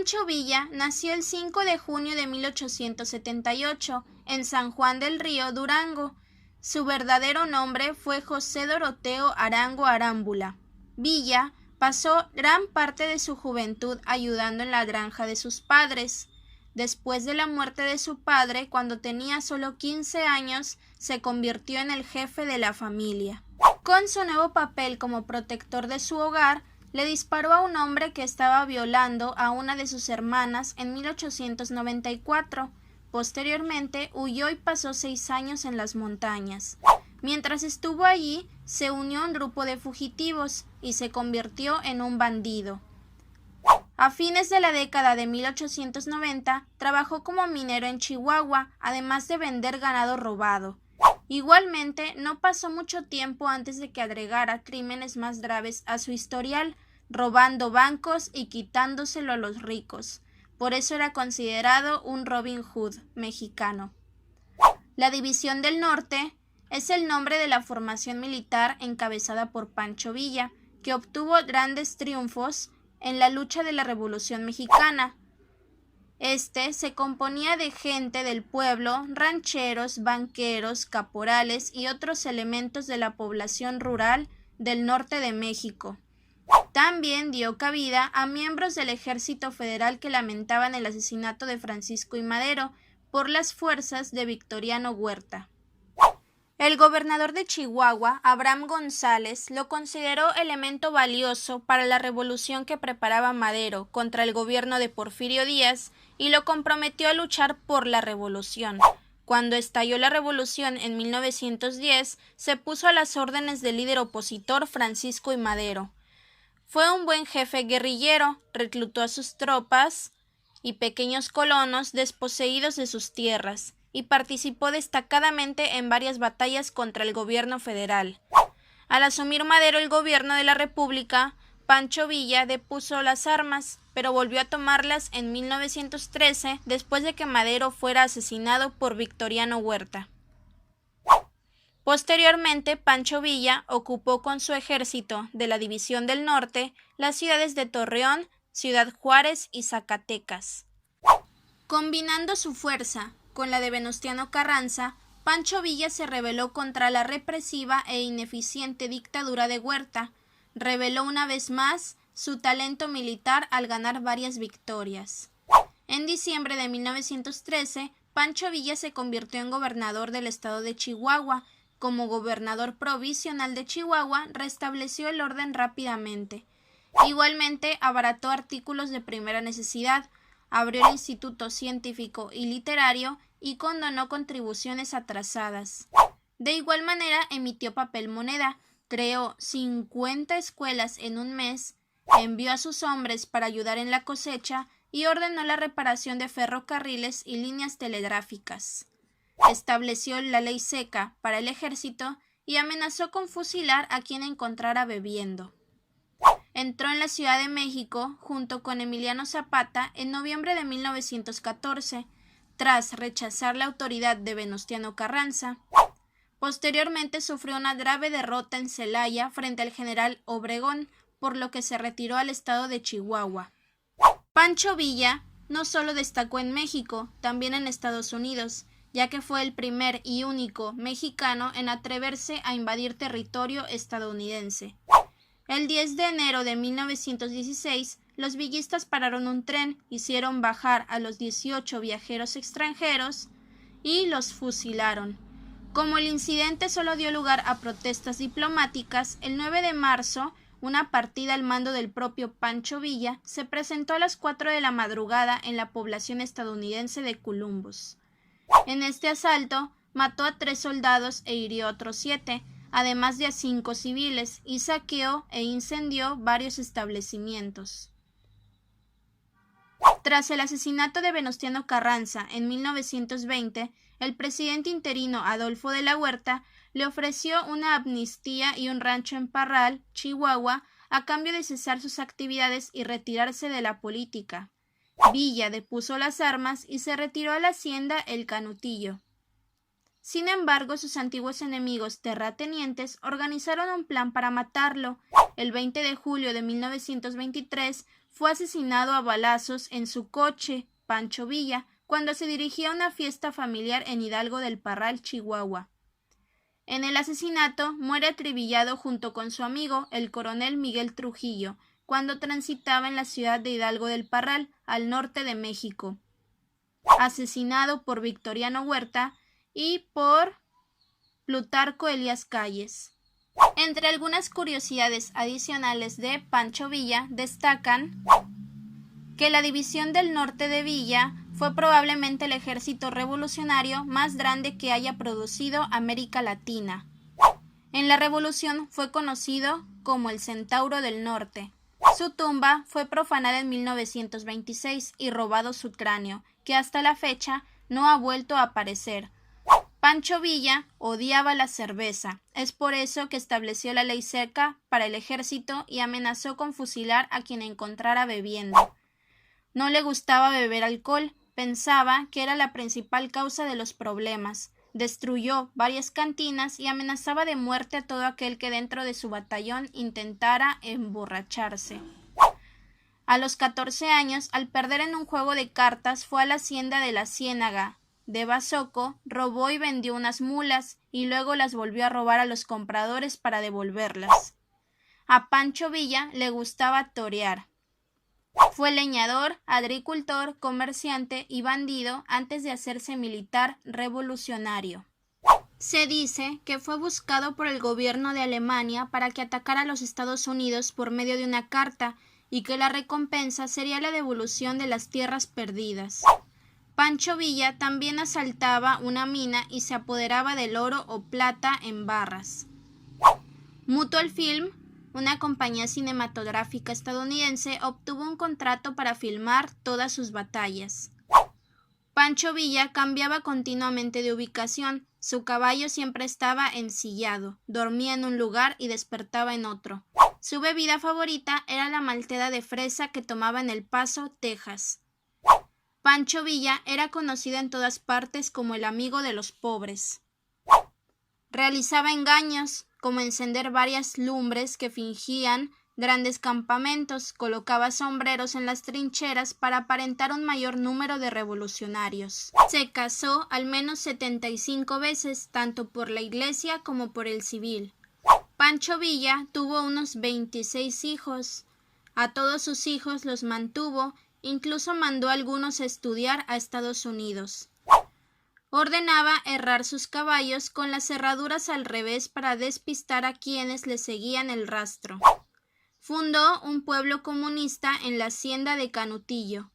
Pancho Villa nació el 5 de junio de 1878 en San Juan del Río, Durango. Su verdadero nombre fue José Doroteo Arango Arámbula. Villa pasó gran parte de su juventud ayudando en la granja de sus padres. Después de la muerte de su padre, cuando tenía solo 15 años, se convirtió en el jefe de la familia. Con su nuevo papel como protector de su hogar, le disparó a un hombre que estaba violando a una de sus hermanas en 1894. Posteriormente huyó y pasó 6 años en las montañas. Mientras estuvo allí, se unió a un grupo de fugitivos y se convirtió en un bandido. A fines de la década de 1890, trabajó como minero en Chihuahua, además de vender ganado robado. Igualmente, no pasó mucho tiempo antes de que agregara crímenes más graves a su historial, robando bancos y quitándoselo a los ricos. Por eso era considerado un Robin Hood mexicano. La División del Norte es el nombre de la formación militar encabezada por Pancho Villa, que obtuvo grandes triunfos en la lucha de la Revolución Mexicana. Este se componía de gente del pueblo, rancheros, banqueros, caporales y otros elementos de la población rural del norte de México. También dio cabida a miembros del Ejército Federal que lamentaban el asesinato de Francisco I. Madero por las fuerzas de Victoriano Huerta. El gobernador de Chihuahua, Abraham González, lo consideró elemento valioso para la revolución que preparaba Madero contra el gobierno de Porfirio Díaz y lo comprometió a luchar por la revolución. Cuando estalló la revolución en 1910, se puso a las órdenes del líder opositor Francisco I. Madero. Fue un buen jefe guerrillero, reclutó a sus tropas y pequeños colonos desposeídos de sus tierras, y participó destacadamente en varias batallas contra el gobierno federal. Al asumir Madero el gobierno de la República, Pancho Villa depuso las armas, pero volvió a tomarlas en 1913 después de que Madero fuera asesinado por Victoriano Huerta. Posteriormente, Pancho Villa ocupó con su ejército de la División del Norte las ciudades de Torreón, Ciudad Juárez y Zacatecas. Combinando su fuerza con la de Venustiano Carranza, Pancho Villa se rebeló contra la represiva e ineficiente dictadura de Huerta. Reveló una vez más su talento militar al ganar varias victorias. En diciembre de 1913, Pancho Villa se convirtió en gobernador del estado de Chihuahua. Como gobernador provisional de Chihuahua, restableció el orden rápidamente. Igualmente, abarató artículos de primera necesidad, abrió el Instituto Científico y Literario y condonó contribuciones atrasadas. De igual manera, emitió papel moneda, creó 50 escuelas en un mes, envió a sus hombres para ayudar en la cosecha y ordenó la reparación de ferrocarriles y líneas telegráficas. Estableció la ley seca para el ejército y amenazó con fusilar a quien encontrara bebiendo. Entró en la Ciudad de México junto con Emiliano Zapata en noviembre de 1914, tras rechazar la autoridad de Venustiano Carranza. Posteriormente sufrió una grave derrota en Celaya frente al general Obregón, por lo que se retiró al estado de Chihuahua. Pancho Villa no solo destacó en México, también en Estados Unidos, ya que fue el primer y único mexicano en atreverse a invadir territorio estadounidense. El 10 de enero de 1916, los villistas pararon un tren, hicieron bajar a los 18 viajeros extranjeros y los fusilaron. Como el incidente solo dio lugar a protestas diplomáticas, el 9 de marzo, una partida al mando del propio Pancho Villa se presentó a las 4 de la madrugada en la población estadounidense de Columbus. En este asalto, mató a 3 soldados e hirió a otros 7, además de a 5 civiles, y saqueó e incendió varios establecimientos. Tras el asesinato de Venustiano Carranza en 1920, el presidente interino Adolfo de la Huerta le ofreció una amnistía y un rancho en Parral, Chihuahua, a cambio de cesar sus actividades y retirarse de la política. Villa depuso las armas y se retiró a la hacienda El Canutillo. Sin embargo, sus antiguos enemigos terratenientes organizaron un plan para matarlo. El 20 de julio de 1923 fue asesinado a balazos en su coche, Pancho Villa, cuando se dirigía a una fiesta familiar en Hidalgo del Parral, Chihuahua. En el asesinato muere acribillado junto con su amigo, el coronel Miguel Trujillo, cuando transitaba en la ciudad de Hidalgo del Parral, al norte de México. Asesinado por Victoriano Huerta y por Plutarco Elías Calles. Entre algunas curiosidades adicionales de Pancho Villa destacan que la División del Norte de Villa fue probablemente el ejército revolucionario más grande que haya producido América Latina. En la Revolución fue conocido como el Centauro del Norte. Su tumba fue profanada en 1926 y robado su cráneo, que hasta la fecha no ha vuelto a aparecer. Pancho Villa odiaba la cerveza, es por eso que estableció la ley seca para el ejército y amenazó con fusilar a quien encontrara bebiendo. No le gustaba beber alcohol, pensaba que era la principal causa de los problemas. Destruyó varias cantinas y amenazaba de muerte a todo aquel que dentro de su batallón intentara emborracharse. A los 14 años, al perder en un juego de cartas, fue a la hacienda de la Ciénaga de Bazoco, robó y vendió unas mulas y luego las volvió a robar a los compradores para devolverlas. A Pancho Villa le gustaba torear. Fue leñador, agricultor, comerciante y bandido antes de hacerse militar revolucionario. Se dice que fue buscado por el gobierno de Alemania para que atacara a los Estados Unidos por medio de una carta y que la recompensa sería la devolución de las tierras perdidas. Pancho Villa también asaltaba una mina y se apoderaba del oro o plata en barras. Mutual Film, una compañía cinematográfica estadounidense, obtuvo un contrato para filmar todas sus batallas. Pancho Villa cambiaba continuamente de ubicación, su caballo siempre estaba ensillado, dormía en un lugar y despertaba en otro. Su bebida favorita era la malteada de fresa que tomaba en El Paso, Texas. Pancho Villa era conocido en todas partes como el amigo de los pobres. Realizaba engaños, como encender varias lumbres que fingían grandes campamentos, colocaba sombreros en las trincheras para aparentar un mayor número de revolucionarios. Se casó al menos 75 veces, tanto por la iglesia como por el civil. Pancho Villa tuvo unos 26 hijos. A todos sus hijos los mantuvo, incluso mandó a algunos a estudiar a Estados Unidos. Ordenaba herrar sus caballos con las cerraduras al revés para despistar a quienes le seguían el rastro. Fundó un pueblo comunista en la hacienda de Canutillo.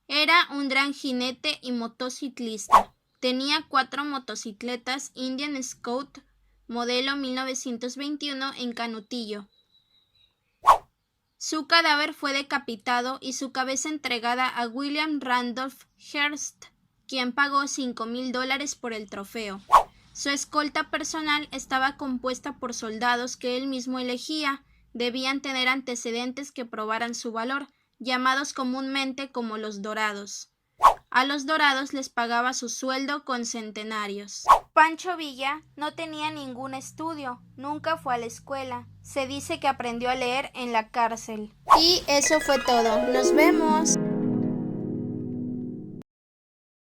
Era un gran jinete y motociclista. Tenía 4 motocicletas Indian Scout modelo 1921 en Canutillo. Su cadáver fue decapitado y su cabeza entregada a William Randolph Hearst, quien pagó $5,000 por el trofeo. Su escolta personal estaba compuesta por soldados que él mismo elegía. Debían tener antecedentes que probaran su valor, llamados comúnmente como los dorados. A los dorados les pagaba su sueldo con centenarios. Pancho Villa no tenía ningún estudio, nunca fue a la escuela. Se dice que aprendió a leer en la cárcel. Y eso fue todo. ¡Nos vemos!